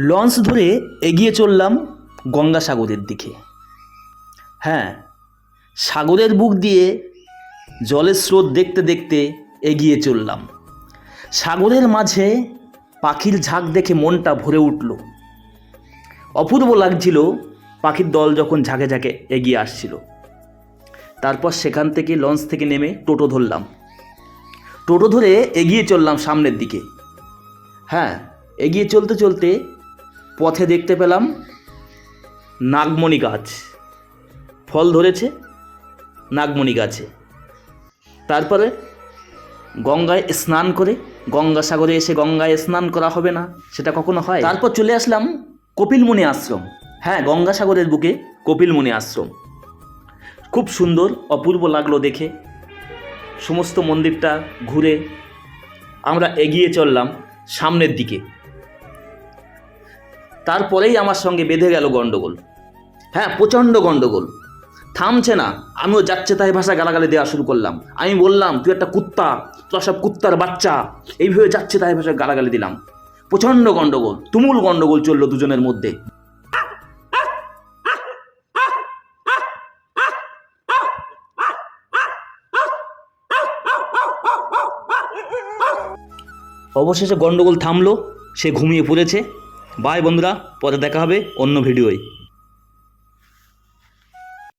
Launch ধরে এগিয়ে চললাম গঙ্গাসাগরের দিকে। হ্যাঁ, সাগরের বুক দিয়ে জলের স্রোত দেখতে দেখতে এগিয়ে চললাম। সাগরের মাঝে পাখির ঝাঁক দেখে মনটা ভরে উঠল। অপূর্ব লাগছিল পাখির দল যখন ঝাঁকে ঝাঁকে এগিয়ে আসছিল। তারপর সেখান থেকে লঞ্চ থেকে নেমে টোটো ধরলাম। টোটো ধরে এগিয়ে চললাম সামনের দিকে। হ্যাঁ, এগিয়ে চলতে চলতে পথে দেখতে পেলাম নাগমণি গাছ, ফল ধরেছে নাগমণি গাছে। তারপরে গঙ্গায় স্নান করে, গঙ্গাসাগরে এসে গঙ্গায় স্নান করা হবে না, সেটা কখনো হয়? তারপর চলে আসলাম কপিলমুনি আশ্রম। হ্যাঁ, গঙ্গাসাগরের বুকে কপিলমুনি আশ্রম খুব সুন্দর, অপূর্ব লাগলো দেখে। সমস্ত মন্দিরটা ঘুরে আমরা এগিয়ে চললাম সামনের দিকে। তারপরেই আমার সঙ্গে বেঁধে গেল গণ্ডগোল। হ্যাঁ, প্রচণ্ড গণ্ডগোল, থামছে না। আমিও যাচ্ছে তাই ভাষা গালাগালি দেওয়া শুরু করলাম। আমি বললাম, তুই একটা কুত্তা, তোরা সব কুত্তার বাচ্চা, এইভাবে যাচ্ছে তাই ভাষায় গালাগালি দিলাম। প্রচণ্ড গণ্ডগোল, তুমুল গণ্ডগোল চললো দুজনের মধ্যে। অবশেষে গণ্ডগোল থামলো, সে ঘুমিয়ে পড়েছে। বাই বন্ধুরা, পরে দেখা হবে অন্য ভিডিওয়।